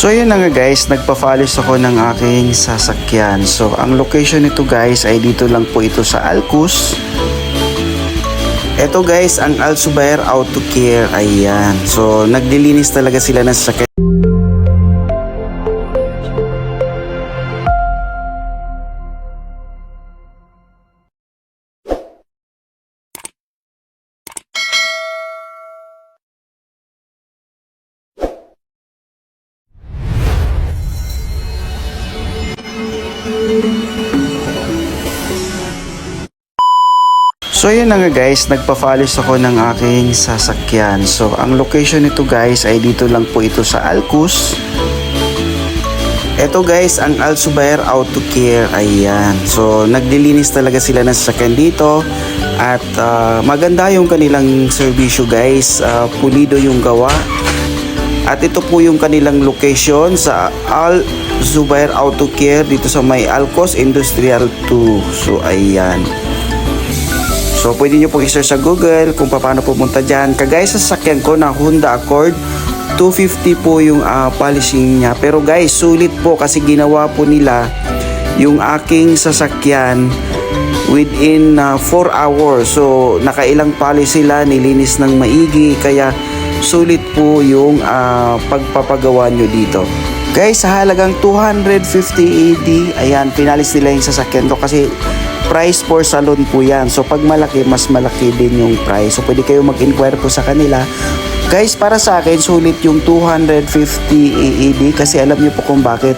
So yun na nga guys, nagpa-polish ako ng aking sasakyan. So ang location nito guys ay dito lang po ito sa Alcus. Ito guys, ang Al Zubair Auto Care, ayan. So naglilinis talaga sila ng sasakyan. So yun na nga guys, nagpa-polish ako ng aking sasakyan. So ang location nito guys ay dito lang po ito sa Alcus. Ito guys, ang Al Zubair Auto Care, ayan. So naglilinis talaga sila ng sasakyan dito. At maganda yung kanilang serbisyo guys, pulido yung gawa. At ito po yung kanilang location sa Al Zubair Auto Care dito sa may Alcos Industrial 2. So ayan. So pwede nyo pong i-search sa Google kung paano pumunta dyan. Kagaya sa sasakyan ko na Honda Accord, 250 po yung polishing niya. Pero guys, sulit po kasi ginawa po nila yung aking sasakyan within 4 hours. So nakailang polish sila, nilinis ng maigi. Kaya sulit po yung pagpapagawa nyo dito. Guys, sa halagang 250 AD, ayan, pinalis nila yung sasakyan ko kasi price for salon po yan. So pag malaki, mas malaki din yung price. So pwede kayo mag-inquire po sa kanila. Guys, para sa akin, sulit yung 250 AED kasi alam niyo po kung bakit.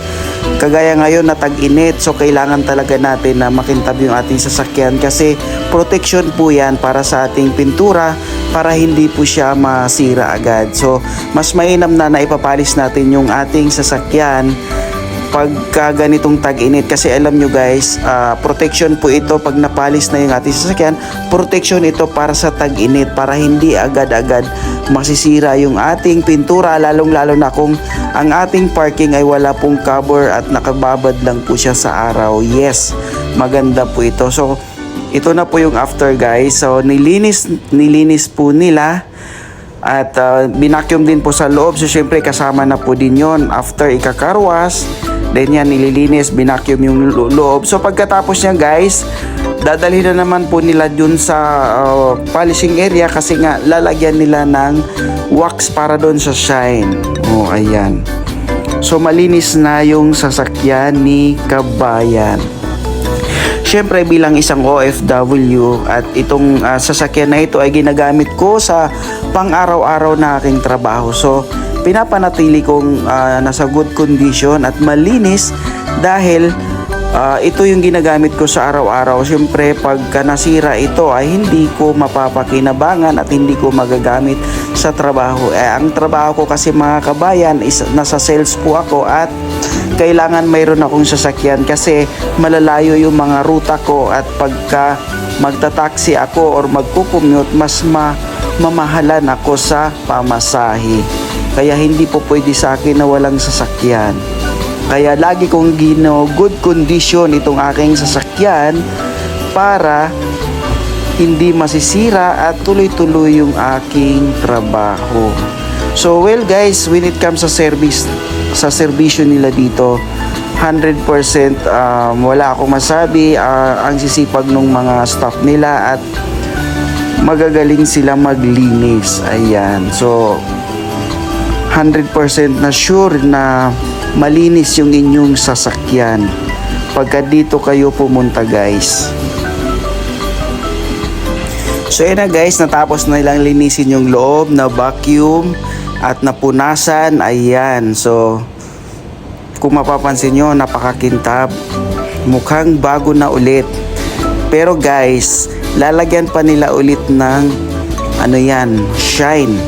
Kagaya ngayon na tag-init, so kailangan talaga natin na makintab yung ating sasakyan kasi protection po yan para sa ating pintura para hindi po siya masira agad. So mas mainam na ipapalis natin yung ating sasakyan pagka ganitong tag-init kasi alam nyo guys, protection po ito pag napalis na yung ating sasakyan, protection ito para sa tag-init para hindi agad-agad masisira yung ating pintura, lalong-lalo na kung ang ating parking ay wala pong cover at nakababad lang po siya sa araw. Yes, maganda po ito. So ito na po yung after guys. So nilinis po nila at binacuum din po sa loob. So syempre kasama na po din yon after ikakarwas. Then yan, nililinis, binacuum yung loob. So pagkatapos niya guys, dadalhin na naman po nila dun sa polishing area kasi nga lalagyan nila ng wax para doon sa shine. Oh, ayan. So malinis na yung sasakyan ni Kabayan. Siyempre bilang isang OFW at itong sasakyan na ito ay ginagamit ko sa pang-araw-araw na aking trabaho. So pinapanatili kong nasa good condition at malinis dahil ito yung ginagamit ko sa araw-araw. Siyempre pagka nasira ito ay hindi ko mapapakinabangan at hindi ko magagamit sa trabaho. Ang trabaho ko kasi mga kabayan is nasa sales po ako at kailangan mayroon akong sasakyan kasi malalayo yung mga ruta ko at pagka magta-taxi ako or magkukumute mas mamahalan ako sa pamasahe. Kaya hindi po pwede sa akin na walang sasakyan. Kaya lagi kong good condition itong aking sasakyan para hindi masisira at tuloy-tuloy yung aking trabaho. So well guys, when it comes sa sa serbisyo nila dito, 100% wala akong masabi. Ang sisipag ng mga staff nila at magagaling sila maglinis. Ayan. So 100% na sure na malinis yung inyong sasakyan pagka dito kayo pumunta guys. So yun na guys, natapos na nilang linisin yung loob, na vacuum at napunasan. Ayan, so kung mapapansin nyo, napakakintab, mukhang bago na ulit. Pero guys, lalagyan pa nila ulit ng shine.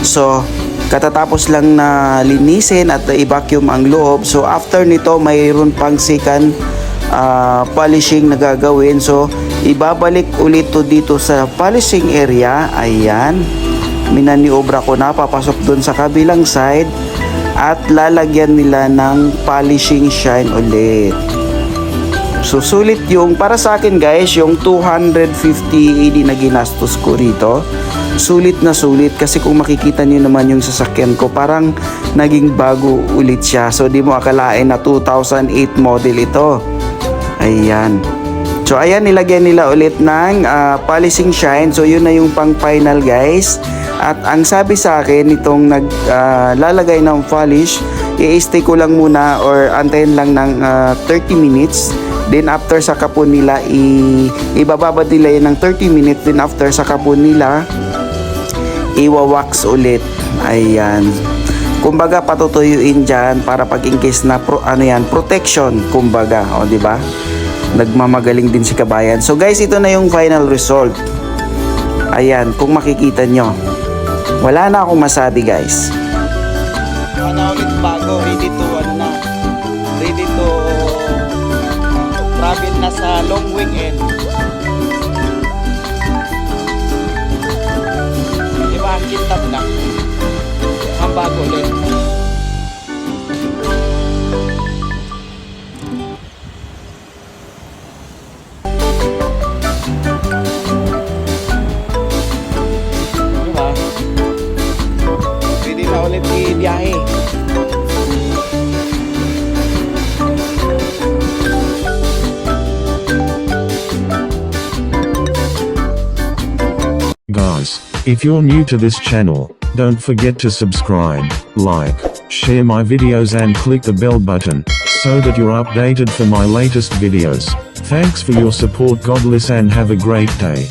So katatapos lang na linisin at i-vacuum ang loob. So after nito mayroon pang second polishing na gagawin. So ibabalik ulit to dito sa polishing area. Ayan, minaniobra ko na, papasok dun sa kabilang side at lalagyan nila ng polishing shine ulit. So sulit yung para sa akin guys, yung 250 AD na ginastos ko rito. sulit na sulit kasi kung makikita niyo naman yung sasakyan ko parang naging bago ulit siya. So di mo akalain na 2008 model ito. Ayan. So ayan, nilagyan nila ulit ng polishing shine. So yun na yung pang final guys. At ang sabi sa akin itong naglalagay ng polish, i-stay ko lang muna or antayin lang ng 30 minutes. Then after sa kapon nila ibababad nila yun ng 30 minutes. Then after sa kapon nila iwawax ulit. Ayan. Kumbaga patutuyuin dyan para pag in case na protection kumbaga. O di ba? Nagmamagaling din si kabayan. So guys, ito na yung final result. Ayan, kung makikita nyo. Wala na akong masabi guys. Ano ulit bago, ready to travel na sa long weekend. Diba ang kintab na? Ang bago ulit. Diba? Ready na ulit i-biyahe. Guys, if you're new to this channel, don't forget to subscribe, like, share my videos and click the bell button, so that you're updated for my latest videos. Thanks for your support. God bless and have a great day.